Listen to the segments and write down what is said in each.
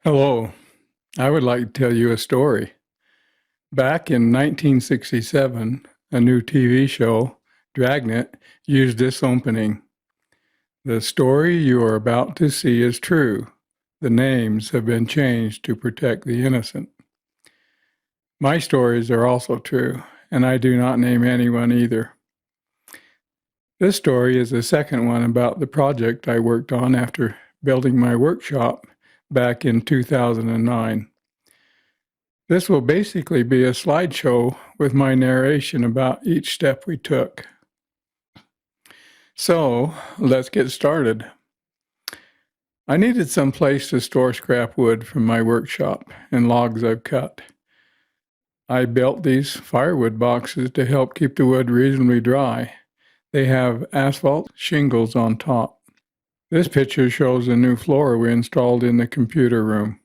Hello, I would like to tell you a story. Back in 1967, a new TV show, Dragnet, used this opening. The story you are about to see is true. The names have been changed to protect the innocent. My stories are also true, and I do not name anyone either. This story is the second one about the project I worked on after building my workshop back in 2009. This will basically be a slideshow with my narration about each step we took. So let's get started. I needed some place to store scrap wood from my workshop and logs I've cut. I built these firewood boxes to help keep the wood reasonably dry. They have asphalt shingles on top. This picture shows a new floor we installed in the computer room.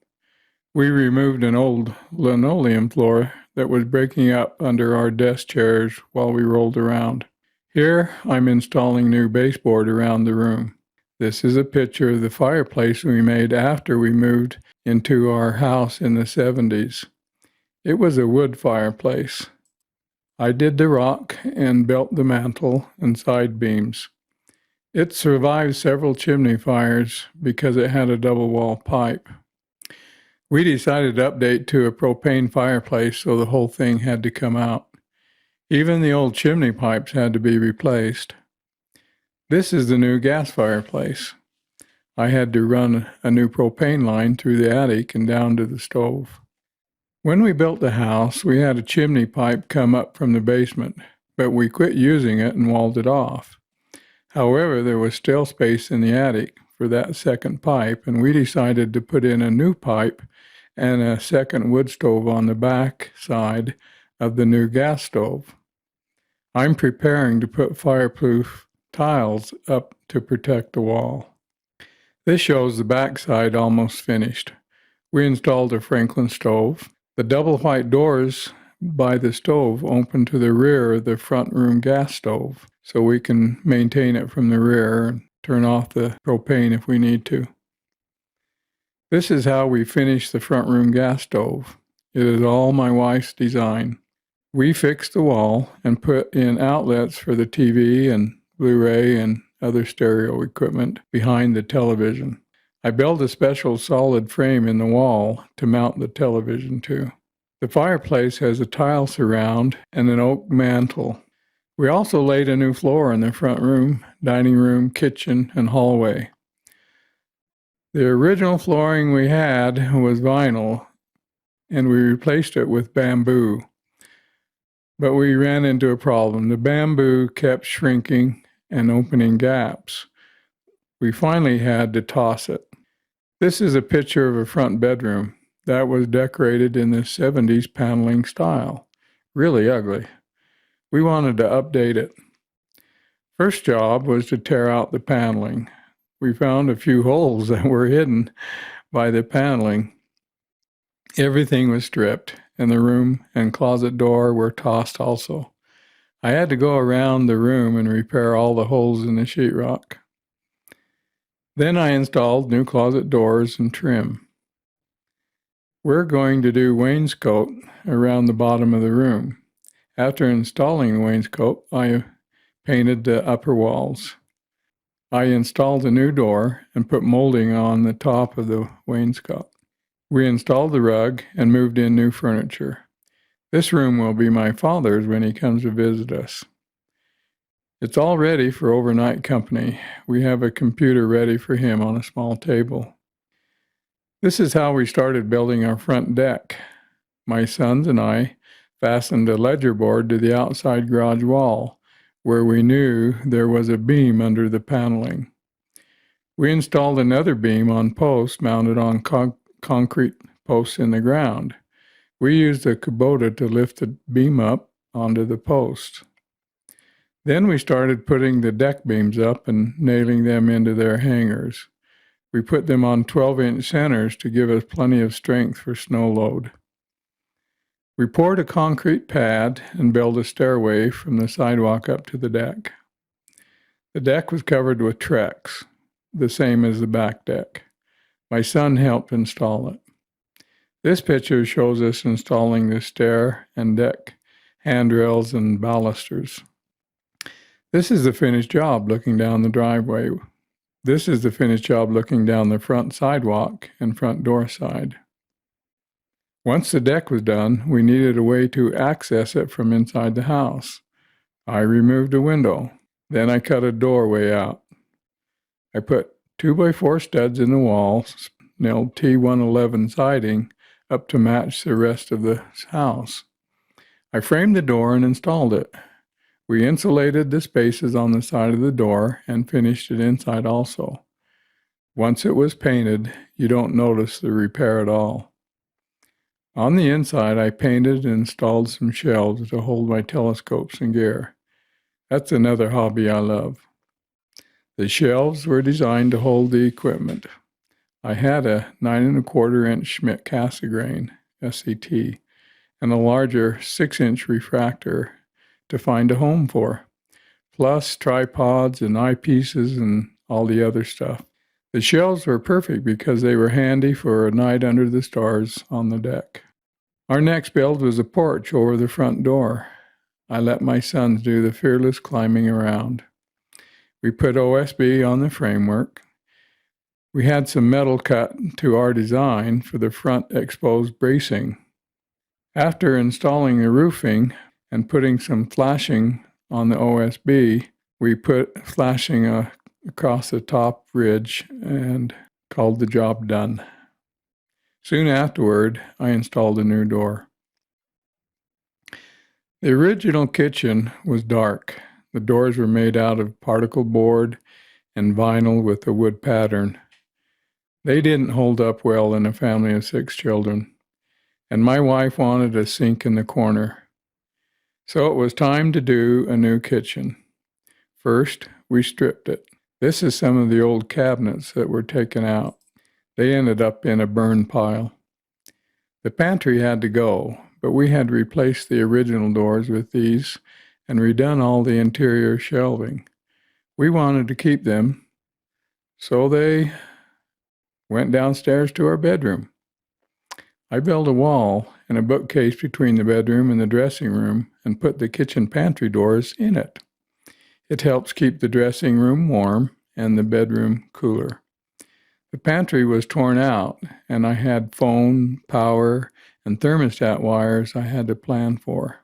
We removed an old linoleum floor that was breaking up under our desk chairs while we rolled around. Here, I'm installing new baseboard around the room. This is a picture of the fireplace we made after we moved into our house in the 70s. It was a wood fireplace. I did the rock and built the mantel and side beams. It survived several chimney fires because it had a double wall pipe. We decided to update to a propane fireplace, so the whole thing had to come out. Even the old chimney pipes had to be replaced. This is the new gas fireplace. I had to run a new propane line through the attic and down to the stove. When we built the house, we had a chimney pipe come up from the basement, but we quit using it and walled it off. However, there was still space in the attic for that second pipe, and we decided to put in a new pipe and a second wood stove on the back side of the new gas stove. I'm preparing to put fireproof tiles up to protect the wall. This shows the back side almost finished. We installed a Franklin stove. The double white doors by the stove open to the rear of the front room gas stove, so we can maintain it from the rear and turn off the propane if we need to. This is how we finished the front room gas stove. It is all my wife's design. We fixed the wall and put in outlets for the TV and Blu-ray and other stereo equipment behind the television. I built a special solid frame in the wall to mount the television to. The fireplace has a tile surround and an oak mantel. We also laid a new floor in the front room, dining room, kitchen, and hallway. The original flooring we had was vinyl, and we replaced it with bamboo. But we ran into a problem. The bamboo kept shrinking and opening gaps. We finally had to toss it. This is a picture of a front bedroom that was decorated in the 70s paneling style. Really ugly. We wanted to update it. First job was to tear out the paneling. We found a few holes that were hidden by the paneling. Everything was stripped, and the room and closet door were tossed also. I had to go around the room and repair all the holes in the sheetrock. Then I installed new closet doors and trim. We're going to do wainscot around the bottom of the room. After installing the wainscot, I painted the upper walls. I installed a new door and put molding on the top of the wainscot. We installed the rug and moved in new furniture. This room will be my father's when he comes to visit us. It's all ready for overnight company. We have a computer ready for him on a small table. This is how we started building our front deck. My sons and I fastened a ledger board to the outside garage wall, where we knew there was a beam under the paneling. We installed another beam on posts mounted on concrete posts in the ground. We used a Kubota to lift the beam up onto the post. Then we started putting the deck beams up and nailing them into their hangers. We put them on 12-inch centers to give us plenty of strength for snow load. We poured a concrete pad and built a stairway from the sidewalk up to the deck. The deck was covered with Trex, the same as the back deck. My son helped install it. This picture shows us installing the stair and deck handrails and balusters. This is the finished job looking down the driveway. This is the finished job looking down the front sidewalk and front door side. Once the deck was done, we needed a way to access it from inside the house. I removed a window. Then I cut a doorway out. I put 2x4 studs in the walls, nailed T111 siding up to match the rest of the house. I framed the door and installed it. We insulated the spaces on the side of the door and finished it inside also. Once it was painted, you don't notice the repair at all. On the inside, I painted and installed some shelves to hold my telescopes and gear. That's another hobby I love. The shelves were designed to hold the equipment. I had a 9¼ Schmidt Cassegrain, SCT, and a larger 6-inch refractor to find a home for, plus tripods and eyepieces and all the other stuff. The shelves were perfect because they were handy for a night under the stars on the deck. Our next build was a porch over the front door. I let my sons do the fearless climbing around. We put OSB on the framework. We had some metal cut to our design for the front exposed bracing. After installing the roofing and putting some flashing on the OSB, we put flashing across the top ridge and called the job done. Soon afterward, I installed a new door. The original kitchen was dark. The doors were made out of particle board and vinyl with a wood pattern. They didn't hold up well in a family of 6 children, and my wife wanted a sink in the corner. So it was time to do a new kitchen. First, we stripped it. This is some of the old cabinets that were taken out. They ended up in a burn pile. The pantry had to go, but we had replaced the original doors with these and redone all the interior shelving. We wanted to keep them, so they went downstairs to our bedroom. I built a wall and a bookcase between the bedroom and the dressing room and put the kitchen pantry doors in it. It helps keep the dressing room warm and the bedroom cooler. The pantry was torn out, and I had phone, power, and thermostat wires I had to plan for.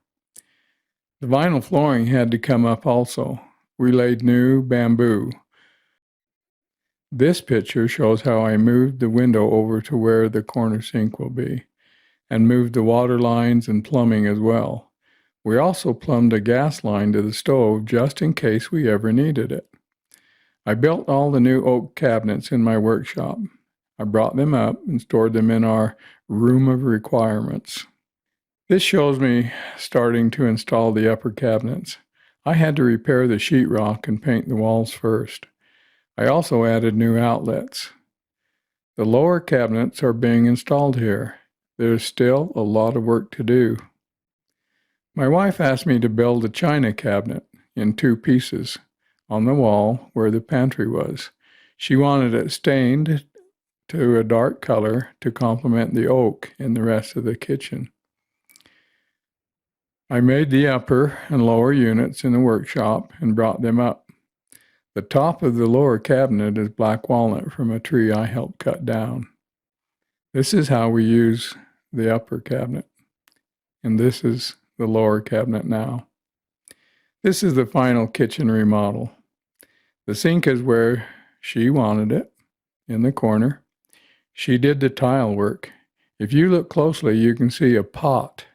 The vinyl flooring had to come up also. We laid new bamboo. This picture shows how I moved the window over to where the corner sink will be, and moved the water lines and plumbing as well. We also plumbed a gas line to the stove just in case we ever needed it. I built all the new oak cabinets in my workshop. I brought them up and stored them in our room of requirements. This shows me starting to install the upper cabinets. I had to repair the sheetrock and paint the walls first. I also added new outlets. The lower cabinets are being installed here. There's still a lot of work to do. My wife asked me to build a china cabinet in 2 pieces on the wall where the pantry was. She wanted it stained to a dark color to complement the oak in the rest of the kitchen. I made the upper and lower units in the workshop and brought them up. The top of the lower cabinet is black walnut from a tree I helped cut down. This is how we use the upper cabinet, and this is the lower cabinet now. This is the final kitchen remodel. The sink is where she wanted it, in the corner. She did the tile work. If you look closely, you can see a pot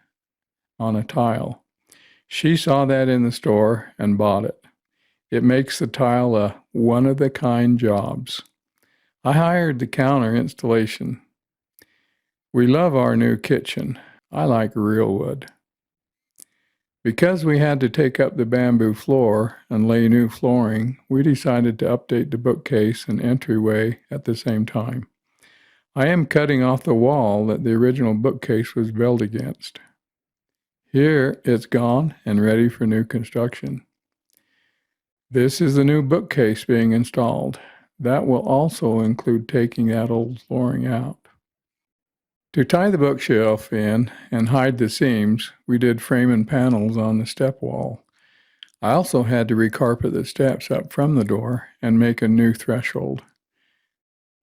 on a tile. She saw that in the store and bought it. It makes the tile a one-of-the-kind jobs. I hired the counter installation. We love our new kitchen. I like real wood. Because we had to take up the bamboo floor and lay new flooring, we decided to update the bookcase and entryway at the same time. I am cutting off the wall that the original bookcase was built against. Here it's gone and ready for new construction. This is the new bookcase being installed. That will also include taking that old flooring out. To tie the bookshelf in and hide the seams, we did frame and panels on the step wall. I also had to recarpet the steps up from the door and make a new threshold.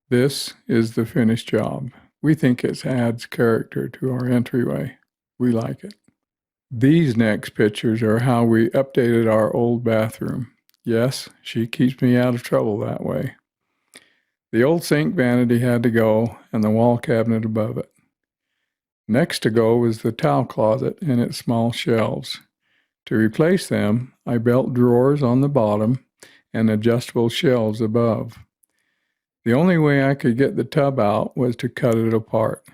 This is the finished job. We think it adds character to our entryway. We like it. These next pictures are how we updated our old bathroom. Yes, she keeps me out of trouble that way. The old sink vanity had to go and the wall cabinet above it. Next to go was the towel closet and its small shelves. To replace them, I built drawers on the bottom and adjustable shelves above. The only way I could get the tub out was to cut it apart.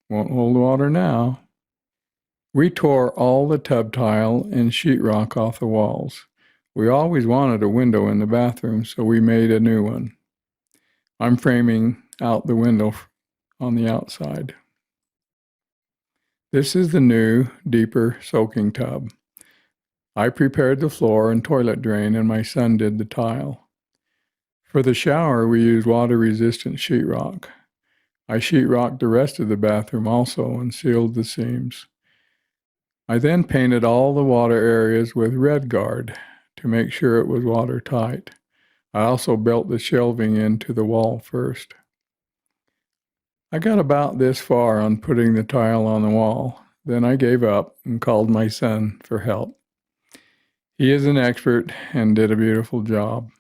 Won't hold water now. We tore all the tub tile and sheetrock off the walls. We always wanted a window in the bathroom, so we made a new one. I'm framing out the window on the outside. This is the new, deeper soaking tub. I prepared the floor and toilet drain, and my son did the tile. For the shower, we used water-resistant sheetrock. I sheetrocked the rest of the bathroom also and sealed the seams. I then painted all the water areas with Red Guard to make sure it was watertight. I also built the shelving into the wall first. I got about this far on putting the tile on the wall. Then I gave up and called my son for help. He is an expert and did a beautiful job.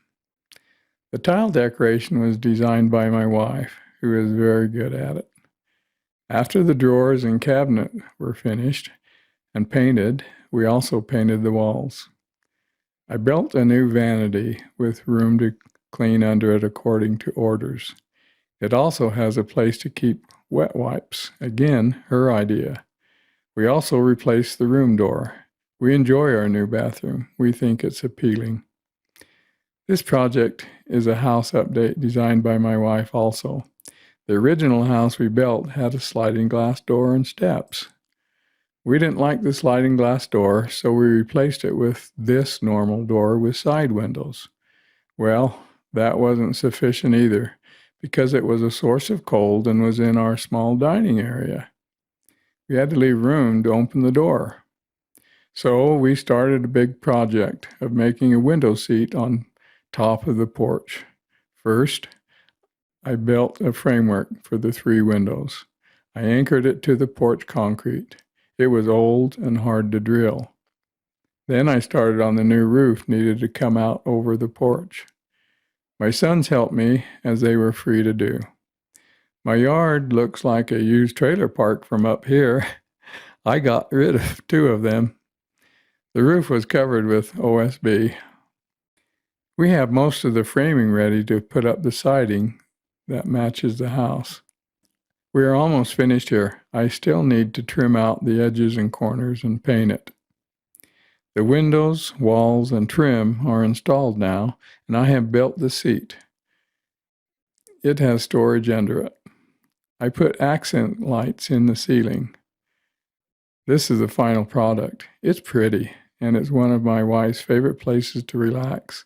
The tile decoration was designed by my wife, who is very good at it. After the drawers and cabinet were finished and painted, we also painted the walls. I built a new vanity with room to clean under it according to orders. It also has a place to keep wet wipes. Again, her idea. We also replaced the room door. We enjoy our new bathroom. We think it's appealing. This project is a house update designed by my wife also. The original house we built had a sliding glass door and steps. We didn't like the sliding glass door, so we replaced it with this normal door with side windows. Well, that wasn't sufficient either, because it was a source of cold and was in our small dining area. We had to leave room to open the door. So we started a big project of making a window seat on top of the porch. First, I built a framework for the 3 windows. I anchored it to the porch concrete. It was old and hard to drill. Then I started on the new roof needed to come out over the porch. My sons helped me as they were free to do. My yard looks like a used trailer park from up here. I got rid of 2 of them. The roof was covered with OSB. We have most of the framing ready to put up the siding that matches the house. We are almost finished here. I still need to trim out the edges and corners and paint it. The windows, walls, and trim are installed now, and I have built the seat. It has storage under it. I put accent lights in the ceiling. This is the final product. It's pretty, and it's one of my wife's favorite places to relax,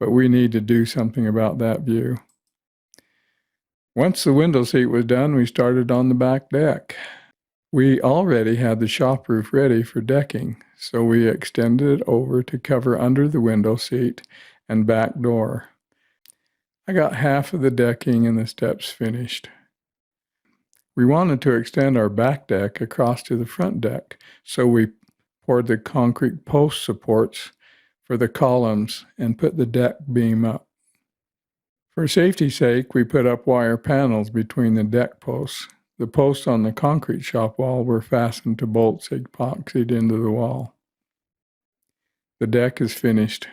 but we need to do something about that view. Once the window seat was done, we started on the back deck. We already had the shop roof ready for decking, so we extended it over to cover under the window seat and back door. I got half of the decking and the steps finished. We wanted to extend our back deck across to the front deck, so we poured the concrete post supports for the columns and put the deck beam up. For safety's sake, we put up wire panels between the deck posts. The posts on the concrete shop wall were fastened to bolts epoxied into the wall. The deck is finished.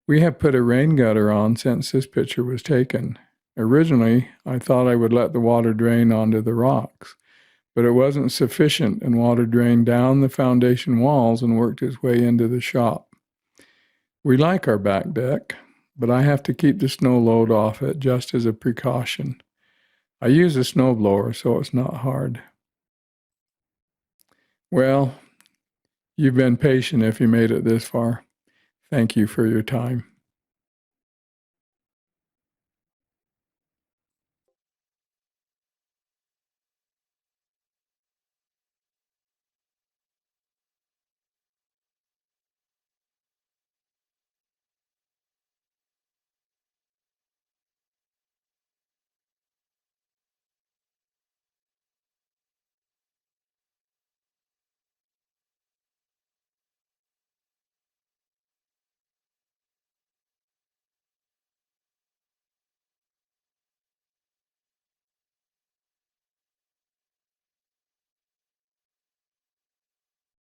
We have put a rain gutter on since this picture was taken. Originally, I thought I would let the water drain onto the rocks, but it wasn't sufficient and water drained down the foundation walls and worked its way into the shop. We like our back deck, but I have to keep the snow load off it just as a precaution. I use a snowblower, so it's not hard. Well, you've been patient if you made it this far. Thank you for your time.